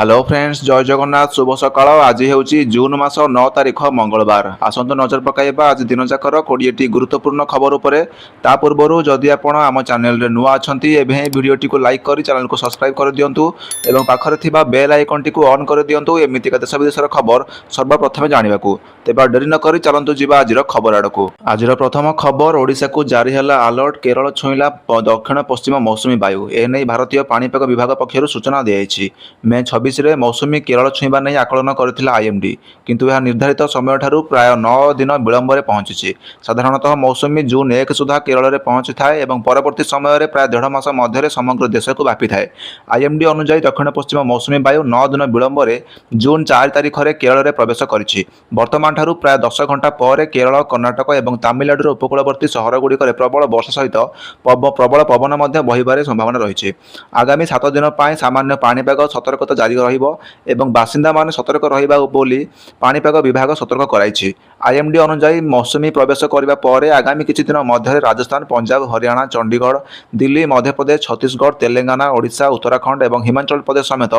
Hello friends जय जगन्नाथ शुभ सकाळ आज ହେଉଛି जून मास 9 तारिख मंगलवार आसंत नजर पकाइबा आज दिन जाकर 20टी गुरुत्वपूर्ण खबर उपरे ता पूर्व जदि आपण आम चैनल रे नुआ अछंती एबे वीडियोटी को लाइक करी चैनल को सब्सक्राइब कर दियंतु एवं पाखरे थिबा बेल आइकन टी को ऑन कर दियंतु एमिति का देश विदेशर खबर सर्वप्रथम जानिबा को तेबा डेरी न करी चलंतु जिबा आजिर खबर आडको आजिर प्रथम खबर ओडिशा को जारी हला अलर्ट केरल छुईला दक्षिण पश्चिम मौसुमी वायु एने भारतीय पाणीपाग विभाग पक्षरु सूचना दियाइछि मे 26 रे मौसुमी केरल छुईबा नहीं आकलन करथिला आईएमडी किंतु यह निर्धारित समय ठारू प्राय 9 दिन विलंब रे पहुंची साधारणतः मौसुमी जून 1 सुधा केरल रे पहुंची थाए एवं परवर्ती समय रे प्राय 1.5 मास मध्य समग्र देश को व्यापी थाए आईएमडी अनुसार दक्षिण पश्चिम मौसुमी वायु 9 दिन विलंब रे जून 4 तारिख रे केरल रे प्रवेश करिछि वर्तमान ठारू प्राय 10 घंटा पर केरल कर्णाटक एवं तमिलनाडु उपकूलवर्ती सहर गुड़िक प्रबल वर्षा सहित प्रबल पवन मध्य बहिबार संभावना रही आगामी 7 दिन पर सामान्य पाणीपाग सतर्कता जारी रहिबो एवं बासिंदा माने सतर्क रहिबा बोली पाणीपाग विभाग सतर्क कराइछि आईएमडी अनुसार मौसुमी प्रवेश करबा परे आगामी किछि दिन मध्य राजस्थान पंजाब हरियाणा चंडीगढ़ दिल्ली मध्य प्रदेश छत्तीसगढ़ तेलंगाना ओडिशा उत्तराखंड एवं हिमाचल प्रदेश समेत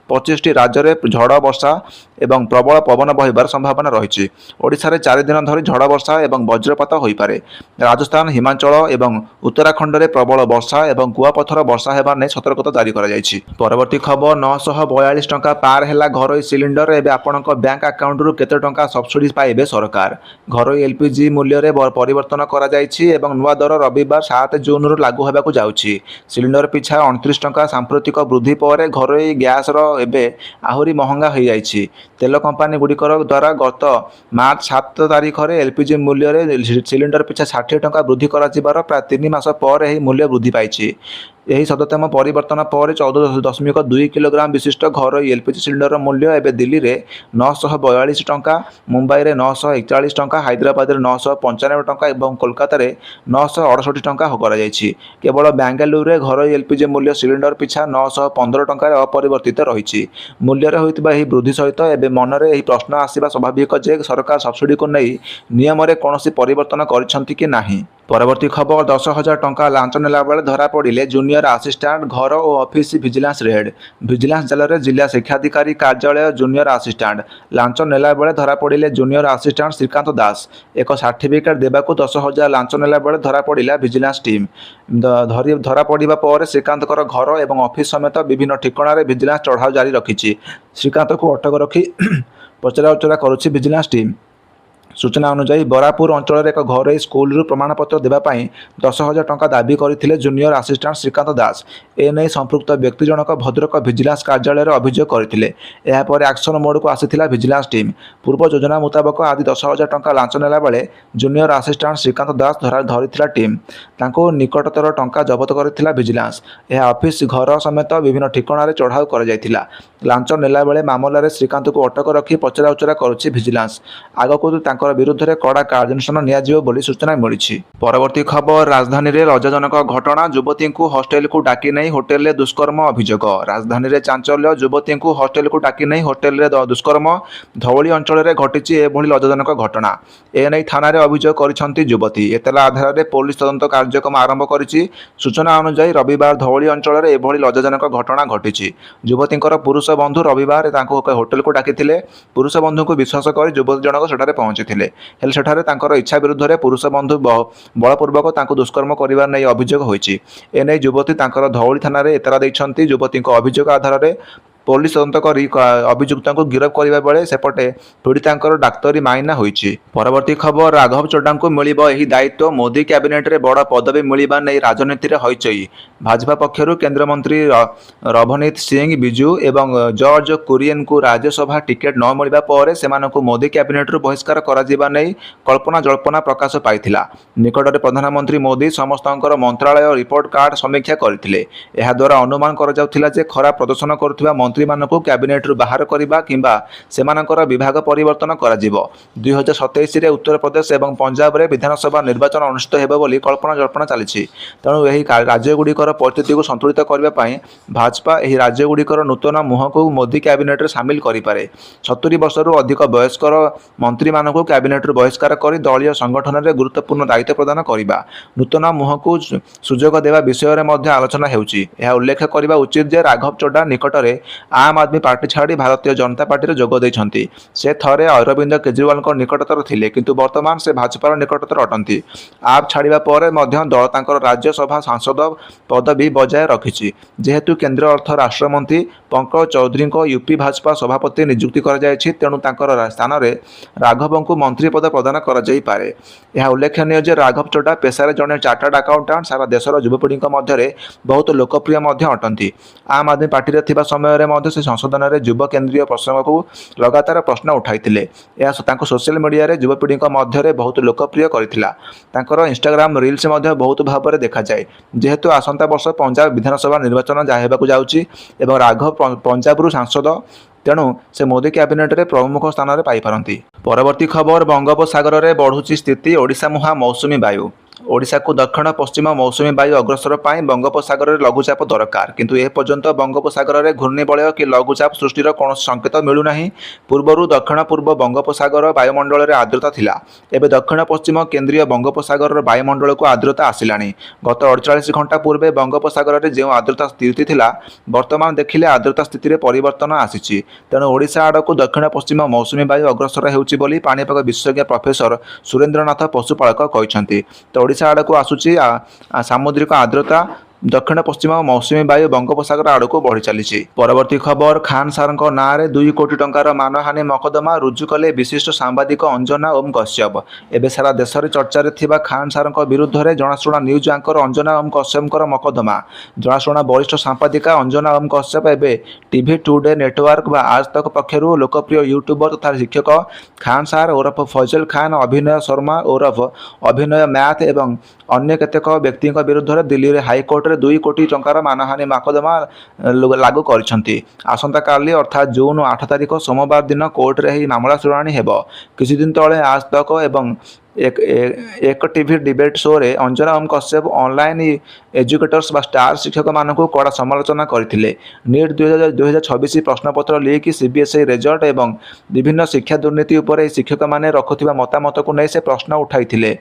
25टी राज्य में झड़ वर्षा एवं प्रबल पवन बहिबार संभावना रही ओडिशा रे 4 दिन धरी झड़ वर्षा एवं वज्रपात होई पारे राजस्थान हिमाचल एवं उत्तराखंड रे प्रबल वर्षा एवं कुआपथर वर्षा हेबा नै सतर्कता जारी करा जायछि परवर्ती खबर 942 टंका पार हैला घरोई सिलिंडर एबे आपनक बैंक अकाउंट रु केते टंका सब्सिडी पाइबे सरकार घरोई एलपीजी मूल्य रे परिवर्तन करा जायछि एवं नुवा दर रविवार 7 जून रु लागू हेबाकू जाउछि सिलिंडर पिछा 29 टंका सांप्रतिक वृद्धि पर घरोई गैस रो एबे आहुरी महंगा हो जायछि तेल कंपनी गुड़िकर द्वारा गत मार्च 7 तारिख रे एलपीजी मूल्य रे सिलिंडर पिछा 60 टंका वृद्धि करा जिबार प्राय 3 मास पर एही मूल्य वृद्धि पाइछि यही सदतम परिवर्तन पर 14.2 किलोग्राम विशिष्ट घर एलपीजी सिलिंडर मूल्य एवं दिल्ली में 942 टंका मुंबई में 941 टंका हैदराबाद में 995 टंका और कोलकाता में 968 टंका कराଯାଇଛି केवल बेंगलुरु में घर एलपीजी मूल्य सिलिंडर पिछा 915 टंका अपरिवर्तित रही मूल्य होता वृद्धि सहित एवं मनरे यही प्रश्न आसवा स्वाभाविक जे सरकार सब्सिडी को नहीं नियम में कौन परिवर्तन कि नहीं परवर्ती खबर 10,000 टंका लांच नेला बेले धरा पड़े जूनियर आसिस्टांट घर और ऑफिस विजिलेंस रेड विजिलेंस जाल में जिला शिक्षाधिकारी कार्यालय जूनियर आसिस्टांट लांच नेला बेले धरा पड़े जूनियर आसिस्टांट श्रीकांत दास एक सर्टिफिकेट देवाक 10,000 लांच नेला बेले धरा पड़ा विजिलेंस टीम धरा पड़ा पर श्रीकांत घर और ऑफिस समेत विभिन्न ठिकाना विजिलेंस चढ़ाऊ जारी रखी श्रीकांत को अटक रखी पचरा उचरा करुछि विजिलेंस टीम सूचना अनुसार बरापुर अंचल एक घर स्कूल प्रमाणपत्र देवाई 10,000 टंका दाबी करते जूनियर आसिस्टांट श्रीकांत दास एने संपृक्त व्यक्ति जनक भद्रक विजिलेंस कार्यालय अभियोग करते एक्शन मोड को आसीथिला विजिलेंस टीम पूर्व योजना मुताबक आज 10,000 टंका लांच नेला बेले जूनियर आसिस्टांट श्रीकांत दास धरी टीम तांको निकटतर टंका जबत करथिला विजिलेंस यह ऑफिस घर समेत विभिन्न ठिकाना चढ़ाऊ कर लांच नेला बेले मामलें श्रीकांत को अटक रखी पचरा उचरा करुछि विजिलेंस आगको विरुद्ध में कड़ा कार्यानुष्ठान नियाजिबो बोली सूचना मिली परवर्ती खबर राजधानी में लज्जाजनक घटना युवती को हॉस्टेल को डाकी नहीं होटेल दुष्कर्म अभियोग राजधानी में चांचल्य युवती को हॉस्टेल को डाकी नहीं होटेल दुष्कर्म धौली अंचल में घटी एभली लज्जाजनक घटना एने थाना अभियोग कर युवती एतला आधार में पुलिस तदंत कार्यक्रम आरंभ करिछि सूचना अनुसार रविवार धौली अंचल में एभली लज्जाजनक घटना घटी युवती पुरुष बंधु रविवार होटेल को डाकी पुरुष बंधु को विश्वास कर युवती जनक सेठारे पहुंची हेले सेठारे तांकर इच्छा विरुद्ध में पुरुष बंधु बलपूर्वक तांको दुष्कर्म करिवार नै अभियोग होइछि एने युवती तांकर धौली थाना रे एतला दैछंती युवती अभियोग आधार में पुलिस तदंत कर अभियुक्त को गिरफ्त करने बेले सेपटे पीड़ितांकर डाक्तरी माइना होइछि परवर्ती खबर राघव चड्डा को मिलिबो एही दायित्व मोदी कैबिनेट रे बड़ पदवी मिलिबा नै राजनीति रे हइचई भाजपा पक्षरु केंद्र मंत्री रवनीत सिंह बिजू एवं जॉर्ज कुरियन को राज्यसभा टिकेट न मिलिबा पर सेमानकु मोदी कैबिनेट रु बहिष्कार करा जिबा नै कल्पना जल्पना प्रकाश पाइथिला निकटरे प्रधानमंत्री मोदी समस्तंकर मंत्रालय रिपोर्ट कार्ड समीक्षा करथिले एहा द्वारा अनुमान करा जाउथिला जे खराब प्रदर्शन करुथिबा मंत्री मानकु कैबिनेट रु बाहर करिबा किंबा सेमानकर विभाग परिवर्तन करा जिवो 2027 रे उत्तर प्रदेश एवं पंजाब रे विधानसभा निर्वाचन अनुष्ठित हेबो बोली कल्पना जल्पना चलिछि तेणु एही राज्यगुड़िकर परिस्थिति को संतुलित करबा पई भाजपा एही राज्यगुड़िकर नूतन मुह को मोदी कैबिनेट रे शामिल करिपारे 70 वर्षरु अधिक वयस्कर मंत्री मानकु कैबिनेट रु बहिष्कार करी दलीय संगठन रे गुरुत्वपूर्ण दायित्व प्रदान करिबा नूतन मुह को सुजोग देवा विषय रे मध्य आलोचना हेउछि यह उल्लेख करिबा उचित जे राघव चड्डा निकटरे आम आदमी पार्टी छाड़ी भारतीय जनता पार्टी जोग ଦେଇଛନ୍ତି। से ଥରେ ଅରବିନ୍ଦ କେଜରିୱାଲଙ୍କ ନିକଟତର ଥିଲେ କିନ୍ତୁ ବର୍ତ୍ତମାନ ସେ ଭାଜପାର ନିକଟତର ଅଟନ୍ତି। ଆପ୍ ଛାଡ଼ିବା ପରେ ମଧ୍ୟ ଦଳ ତାଙ୍କର ରାଜ୍ୟସଭା ସାଂସଦ ପଦବୀ ବଜାୟ ରଖିଛି। ଯେହେତୁ କେନ୍ଦ୍ର ଅର୍ଥ ରାଷ୍ଟ୍ରମନ୍ତ୍ରୀ ପଙ୍କଜ ଚୌଧୁରୀଙ୍କ ୟୁପି ଭାଜପା ସଭାପତି ନିଯୁକ୍ତି କରାଯାଇଛି, ତେଣୁ ତାଙ୍କର ସ୍ଥାନରେ ରାଘବଙ୍କୁ ମନ୍ତ୍ରୀ ପଦ ପ୍ରଦାନ କରାଯାଇପାରେ। ଏହା ଉଲ୍ଲେଖନୀୟ ଯେ ରାଘବ ଚୋଡା ପେଶାରେ ଜଣେ ଚାର୍ଟାର୍ଡ ଆକାଉଣ୍ଟାଣ୍ଟ ସାରା ଦେଶର ଯୁବପିଢ଼ିଙ୍କ ମଧ୍ୟରେ ବହୁତ ଲୋକପ୍ରିୟ ମଧ୍ୟ ଅଟନ୍ତି। ଆମ୍ ଆଦମୀ ପାର୍ଟିରେ ଥିବା ସମୟରେ ମଧ୍ୟ ସେ ସଂଶୋଧନରେ ଯୁବ କେନ୍ଦ୍ରୀୟ ପ୍ରସଙ୍ଗକୁ ଲଗାତାର ପ୍ରଶ୍ନ ଉଠାଇଥିଲେ। ଏହା ତାଙ୍କୁ ସୋସିଆଲ ମିଡ଼ିଆରେ ଯୁବପିଢ଼ିଙ୍କ ମଧ୍ୟରେ ବହୁତ ଲୋକପ୍ରିୟ କରିଥିଲା। ତାଙ୍କର ଇନଷ୍ଟାଗ୍ରାମ ରିଲ୍ସ ମଧ୍ୟ ବହୁତ ଭାବରେ ଦେଖାଯାଏ। ଯେହେତୁ ଆସନ୍ତା ବର୍ଷ ପଞ୍ଜାବ ବିଧାନସଭା ନିର୍ବାଚନ ହେବାକୁ ଯାଉଛି ଏବଂ ରାଘବ ପଞ୍ଜାବରୁ ସାଂସଦ, ତେଣୁ ସେ ମୋଦି କ୍ୟାବିନେଟରେ ପ୍ରମୁଖ ସ୍ଥାନରେ ପାଇପାରନ୍ତି। ପରବର୍ତ୍ତୀ ଖବର, ବଙ୍ଗୋପସାଗରରେ ବଢ଼ୁଛି ସ୍ଥିତି, ଓଡ଼ିଶା ମୁହାଁ ମୌସୁମୀ ବାୟୁ। ଓଡ଼ିଶାକୁ ଦକ୍ଷିଣ ପଶ୍ଚିମ ମୌସୁମୀ ବାୟୁ ଅଗ୍ରସର ପାଇଁ ବଙ୍ଗୋପସାଗରରେ ଲଘୁଚାପ ଦରକାର, କିନ୍ତୁ ଏପର୍ଯ୍ୟନ୍ତ ବଙ୍ଗୋପସାଗରରେ ଘୂର୍ଣ୍ଣିବଳୟ କି ଲଘୁଚାପ ସୃଷ୍ଟିର କୌଣସି ସଂକେତ ମିଳୁନାହିଁ। ପୂର୍ବରୁ ଦକ୍ଷିଣ ପୂର୍ବ ବଙ୍ଗୋପସାଗର ବାୟୁମଣ୍ଡଳରେ ଆର୍ଦ୍ରତା ଥିଲା। ଏବେ ଦକ୍ଷିଣ ପଶ୍ଚିମ କେନ୍ଦ୍ରୀୟ ବଙ୍ଗୋପସାଗରର ବାୟୁମଣ୍ଡଳକୁ ଆର୍ଦ୍ରତା ଆସିଲାଣି। ଗତ 48 ଘଣ୍ଟା ପୂର୍ବେ ବଙ୍ଗୋପସାଗରରେ ଯେଉଁ ଆର୍ଦ୍ରତା ସ୍ଥିତି ଥିଲା, ବର୍ତ୍ତମାନ ଦେଖିଲେ ଆର୍ଦ୍ରତା ସ୍ଥିତିରେ ପରିବର୍ତ୍ତନ ଆସିଛି। ତେଣୁ ଓଡ଼ିଶା ଆଡ଼କୁ ଦକ୍ଷିଣ ପଶ୍ଚିମ ମୌସୁମୀ ବାୟୁ ଅଗ୍ରସର ହେଉଛି ବୋଲି ପାଣିପାଗ ବିଶେଷଜ୍ଞ ପ୍ରଫେସର ସୁରେନ୍ଦ୍ରନାଥ ପଶୁପାଳକ କହିଛନ୍ତି। ତ ଓଡ଼ିଶା ଆଡ଼କୁ ଆସୁଛି ସାମୁଦ୍ରିକ ଆର୍ଦ୍ରତା, ଦକ୍ଷିଣ ପଶ୍ଚିମ ମୌସୁମୀ ବାୟୁ ବଙ୍ଗୋପସାଗର ଆଡ଼କୁ ବଢ଼ି ଚାଲିଛି। ପରବର୍ତ୍ତୀ ଖବର, ଖାନ୍ ସାର୍ଙ୍କ ନାଁରେ 2 କୋଟି ଟଙ୍କାର ମାନହାନି ମକଦ୍ଦମା ରୁଜୁ କଲେ ବିଶିଷ୍ଟ ସାମ୍ବାଦିକ ଅଞ୍ଜନା ଓମ୍ କଶ୍ୟପ। ଏବେ ସାରା ଦେଶରେ ଚର୍ଚ୍ଚାରେ ଥିବା ଖାନ୍ ସାର୍ଙ୍କ ବିରୁଦ୍ଧରେ ଜଣାଶୁଣା ନ୍ୟୁଜ୍ ଆଙ୍କର ଅଞ୍ଜନା ଓମ୍ କଶ୍ୟପଙ୍କର ମକଦ୍ଦମା। ଜଣାଶୁଣା ବରିଷ୍ଠ ସାମ୍ବାଦିକା ଅଞ୍ଜନା ଓମ୍ କଶ୍ୟପ ଏବେ ଟିଭି ଟୁଡେ ନେଟୱାର୍କ ବା ଆଜ୍ ତକ୍ ପକ୍ଷରୁ ଲୋକପ୍ରିୟ ୟୁଟ୍ୟୁବର ତଥା ଶିକ୍ଷକ ଖାନ୍ ସାର୍ ଓରଫ ଫୈଜଲ ଖାନ୍, ଅଭିନୟ ଶର୍ମା ଓରଫ ଅଭିନୟ ମ୍ୟାଥ ଏବଂ ଅନ୍ୟ କେତେକ ବ୍ୟକ୍ତିଙ୍କ ବିରୁଦ୍ଧରେ ଦିଲ୍ଲୀରେ ହାଇକୋର୍ଟରେ 2 କୋଟି ଟଙ୍କାର ମାନହାନି ମକଦ୍ଦମା ଲାଗୁ କରିଛନ୍ତି। ଆସନ୍ତାକାଲି ଅର୍ଥାତ୍ ଜୁନ୍ 8 ତାରିଖ ସୋମବାର ଦିନ କୋର୍ଟରେ ଏହି ମାମଲା ଶୁଣାଣି ହେବ। କିଛି ଦିନ ତଳେ ଆଜ୍ ତକ୍ ଏବଂ ଏକ ଟିଭି ଡିବେଟ୍ ଶୋରେ ଅଞ୍ଜନା ଓମ୍ କଶ୍ୟପ ଅନଲାଇନ୍ ଏଜୁକେଟର୍ସ ବା ଷ୍ଟାର ଶିକ୍ଷକମାନଙ୍କୁ କଡ଼ା ସମାଲୋଚନା କରିଥିଲେ। ନିଟ୍ 2026 ପ୍ରଶ୍ନପତ୍ର ଲିକ୍, ସିବିଏସ୍ଇ ରେଜଲ୍ଟ ଏବଂ ବିଭିନ୍ନ ଶିକ୍ଷା ଦୁର୍ନୀତି ଉପରେ ଏହି ଶିକ୍ଷକମାନେ ରଖୁଥିବା ମତାମତକୁ ନେଇ ସେ ପ୍ରଶ୍ନ ଉଠାଇଥିଲେ।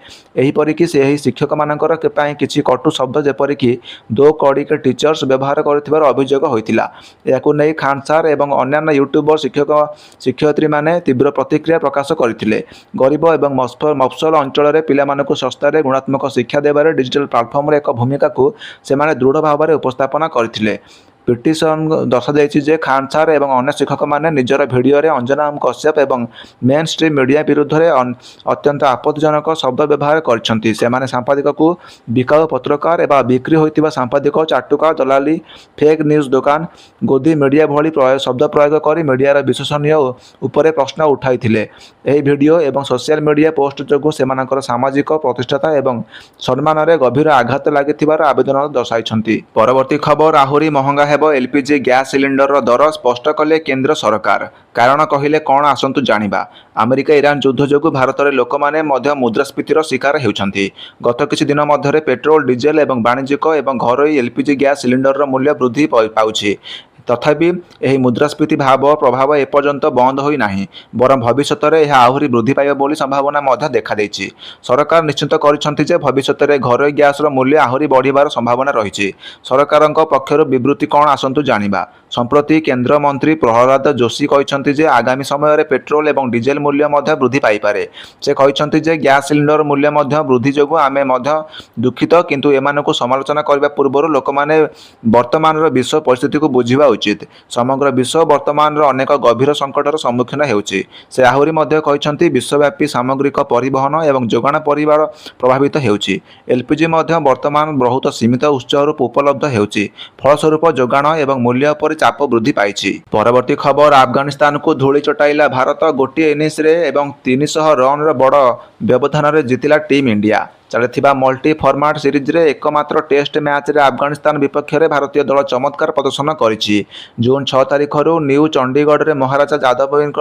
ଏହିପରିକି ସେ ଏହି ଶିକ୍ଷକମାନଙ୍କର ପାଇଁ କିଛି କଟୁ ଶବ୍ଦ ଯେପରିକି ଦୋ କଡ଼ି କେ ଟିଚର୍ସ ବ୍ୟବହାର କରିଥିବାର ଅଭିଯୋଗ ହୋଇଥିଲା। ଏହାକୁ ନେଇ ଖାନ୍ ସାର୍ ଏବଂ ଅନ୍ୟାନ୍ୟ ୟୁଟ୍ୟୁବର ଶିକ୍ଷୟିତ୍ରୀମାନେ ତୀବ୍ର ପ୍ରତିକ୍ରିୟା ପ୍ରକାଶ କରିଥିଲେ। ଗରିବ ଏବଂ ମଫସଲ ଅଞ୍ଚଳରେ ପିଲାମାନଙ୍କୁ ଶସ୍ତାରେ ଗୁଣାତ୍ମକ ଶିକ୍ଷା ଦେବାରେ ଡିଜିଟାଲ ପ୍ଲାଟଫର୍ମର ଏକ ଭୂମିକାକୁ ସେମାନେ ଦୃଢ଼ ଭାବରେ ଉପସ୍ଥାପନ କରିଥିଲେ। ପିଟିସନ ଦର୍ଶାଯାଇଛି ଯେ ଖାନ୍ ସାର୍ ଏବଂ ଅନ୍ୟ ଶିକ୍ଷକମାନେ ନିଜର ଭିଡ଼ିଓରେ ଅଞ୍ଜନା ଓମ୍ କଶ୍ୟପ ଏବଂ ମେନ୍ ଷ୍ଟ୍ରିମ୍ ମିଡ଼ିଆ ବିରୁଦ୍ଧରେ ଅତ୍ୟନ୍ତ ଆପତ୍ତିଜନକ ଶବ୍ଦ ବ୍ୟବହାର କରିଛନ୍ତି। ସେମାନେ ସାମ୍ବାଦିକକୁ ବିକାଉ ପତ୍ରକାର ବା ବିକ୍ରି ହୋଇଥିବା ସାମ୍ବାଦିକ, ଚାଟୁକାର, ଦଲାଲି, ଫେକ୍ ନ୍ୟୁଜ୍ ଦୋକାନ, ଗୋଦି ମିଡ଼ିଆ ଭଳି ଶବ୍ଦ ପ୍ରୟୋଗ କରି ମିଡ଼ିଆର ବିଶ୍ୱସନୀୟତା ଉପରେ ପ୍ରଶ୍ନ ଉଠାଇଥିଲେ। ଏହି ଭିଡ଼ିଓ ଏବଂ ସୋସିଆଲ ମିଡ଼ିଆ ପୋଷ୍ଟ ଯୋଗୁଁ ସେମାନଙ୍କର ସାମାଜିକ ପ୍ରତିଷ୍ଠା ଏବଂ ସମ୍ମାନରେ ଗଭୀର ଆଘାତ ଲାଗିଥିବାର ଆବେଦନ ଦର୍ଶାଇଛନ୍ତି। ପରବର୍ତ୍ତୀ ଖବର, ଆହୁରି ମହଙ୍ଗା ହେବ ଏଲ୍ପିଜି ଗ୍ୟାସ୍ ସିଲିଣ୍ଡରର ଦର, ସ୍ପଷ୍ଟ କଲେ କେନ୍ଦ୍ର ସରକାର। କାରଣ କହିଲେ କ'ଣ, ଆସନ୍ତୁ ଜାଣିବା। ଆମେରିକା ଇରାନ ଯୁଦ୍ଧ ଯୋଗୁଁ ଭାରତରେ ଲୋକମାନେ ମଧ୍ୟ ମୁଦ୍ରାସ୍ଫୀତିର ଶିକାର ହେଉଛନ୍ତି। ଗତ କିଛି ଦିନ ମଧ୍ୟରେ ପେଟ୍ରୋଲ, ଡିଜେଲ ଏବଂ ବାଣିଜ୍ୟିକ ଏବଂ ଘରୋଇ ଏଲ୍ପିଜି ଗ୍ୟାସ୍ ସିଲିଣ୍ଡରର ମୂଲ୍ୟ ବୃଦ୍ଧି ପାଉଛି। ତଥାପି ଏହି ମୁଦ୍ରାସ୍ଫୀତି ପ୍ରଭାବ ଏପର୍ଯ୍ୟନ୍ତ ବନ୍ଦ ହୋଇନାହିଁ, ବରଂ ଭବିଷ୍ୟତରେ ଏହା ଆହୁରି ବୃଦ୍ଧି ପାଇବ ବୋଲି ସମ୍ଭାବନା ମଧ୍ୟ ଦେଖାଦେଇଛି। ସରକାର ନିଶ୍ଚିତ କରିଛନ୍ତି ଯେ ଭବିଷ୍ୟତରେ ଘରୋଇ ଗ୍ୟାସ୍ର ମୂଲ୍ୟ ଆହୁରି ବଢ଼ିବାର ସମ୍ଭାବନା ରହିଛି। ସରକାରଙ୍କ ପକ୍ଷରୁ ବିବୃତ୍ତି କ'ଣ, ଆସନ୍ତୁ ଜାଣିବା। ସମ୍ପ୍ରତି କେନ୍ଦ୍ରମନ୍ତ୍ରୀ ପ୍ରହ୍ଲାଦ ଯୋଶୀ କହିଛନ୍ତି ଯେ ଆଗାମୀ ସମୟରେ ପେଟ୍ରୋଲ ଏବଂ ଡିଜେଲ ମୂଲ୍ୟ ମଧ୍ୟ ବୃଦ୍ଧି ପାଇପାରେ। ସେ କହିଛନ୍ତି ଯେ ଗ୍ୟାସ୍ ସିଲିଣ୍ଡର ମୂଲ୍ୟ ମଧ୍ୟ ବୃଦ୍ଧି ଯୋଗୁଁ ଆମେ ମଧ୍ୟ ଦୁଃଖିତ, କିନ୍ତୁ ଏମାନଙ୍କୁ ସମାଲୋଚନା କରିବା ପୂର୍ବରୁ ଲୋକମାନେ ବର୍ତ୍ତମାନର ବିଶ୍ୱ ପରିସ୍ଥିତିକୁ ବୁଝିବା ଉଚିତ। ସମଗ୍ର ବିଶ୍ୱ ବର୍ତ୍ତମାନର ଅନେକ ଗଭୀର ସଂକଟର ସମ୍ମୁଖୀନ ହେଉଛି। ସେ ଆହୁରି ମଧ୍ୟ କହିଛନ୍ତି ବିଶ୍ୱବ୍ୟାପୀ ସାମଗ୍ରିକ ପରିବହନ ଏବଂ ଯୋଗାଣ ପରିବାର ପ୍ରଭାବିତ ହେଉଛି। ଏଲ୍ପିଜି ମଧ୍ୟ ବର୍ତ୍ତମାନ ବହୁତ ସୀମିତ ଉତ୍ସରୁ ଉପଲବ୍ଧ ହେଉଛି। ଫଳସ୍ୱରୂପ ଯୋଗାଣ ଏବଂ ମୂଲ୍ୟ ଉପରେ ଚାପ ବୃଦ୍ଧି ପାଇଛି। ପରବର୍ତ୍ତୀ ଖବର, ଆଫଗାନିସ୍ତାନକୁ ଧୂଳି ଚଟାଇଲା ଭାରତ। ଗୋଟିଏ ଇନିଂସରେ ଏବଂ 300 ରନ୍ର ବଡ଼ ବ୍ୟବଧାନରେ ଜିତିଲା ଟିମ୍ ଇଣ୍ଡିଆ। ଚାଲିଥିବା ମଲ୍ଟି ଫର୍ମାଟ୍ ସିରିଜ୍ରେ ଏକମାତ୍ର ଟେଷ୍ଟ ମ୍ୟାଚ୍ରେ ଆଫଗାନିସ୍ତାନ ବିପକ୍ଷରେ ଭାରତୀୟ ଦଳ ଚମତ୍କାର ପ୍ରଦର୍ଶନ କରିଛି। ଜୁନ୍ 6 ତାରିଖରୁ ନ୍ୟୁ ଚଣ୍ଡିଗଡ଼ରେ ମହାରାଜା ଯାଦବଙ୍କ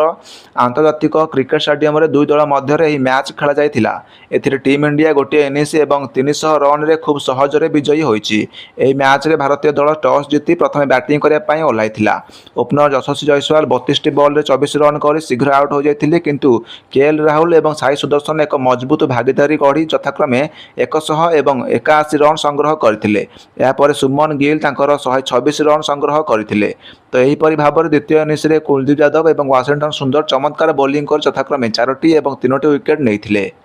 ଆନ୍ତର୍ଜାତିକ କ୍ରିକେଟ ଷ୍ଟାଡିୟମରେ ଦୁଇ ଦଳ ମଧ୍ୟରେ ଏହି ମ୍ୟାଚ୍ ଖେଳାଯାଇଥିଲା। ଏଥିରେ ଟିମ୍ ଇଣ୍ଡିଆ ଗୋଟିଏ ଇନିଂସ ଏବଂ 300 ରନ୍ରେ ଖୁବ୍ ସହଜରେ ବିଜୟୀ ହୋଇଛି। ଏହି ମ୍ୟାଚ୍ରେ ଭାରତୀୟ ଦଳ ଟସ୍ ଜିତି ପ୍ରଥମେ ବ୍ୟାଟିଂ କରିବା ପାଇଁ ଓହ୍ଲାଇଥିଲା। ଓପନର ଯଶସ୍ୱୀ ଜୟସ୍ୱାଲ 32ଟି ବଲ୍ରେ 24 ରନ୍ କରି ଶୀଘ୍ର ଆଉଟ୍ ହୋଇଯାଇଥିଲେ, କିନ୍ତୁ କେଏଲ୍ ରାହୁଲ ଏବଂ ସାଇ ସୁଦର୍ଶନ ଏକ ମଜବୁତ ଭାଗିଦାରୀ ଗଢ଼ି ଯଥାକ୍ରମେ 100 ଏବଂ 81 ରନ୍ ସଂଗ୍ରହ କରିଥିଲେ। ଏହାପରେ ସୁମନ ଗିଲ୍ ତାଙ୍କର 126 ରନ୍ ସଂଗ୍ରହ କରିଥିଲେ। ତ ଏହିପରି ଭାବରେ ଦ୍ୱିତୀୟ ଇନିଂସରେ କୁଲଦୀପ ଯାଦବ ଏବଂ ୱାଶିଂଟନ ସୁନ୍ଦର ଚମତ୍କାର ବୋଲିଂ କରି ଯଥାକ୍ରମେ 4ଟି ଏବଂ 3ଟି ୱିକେଟ୍ ନେଇଥିଲେ।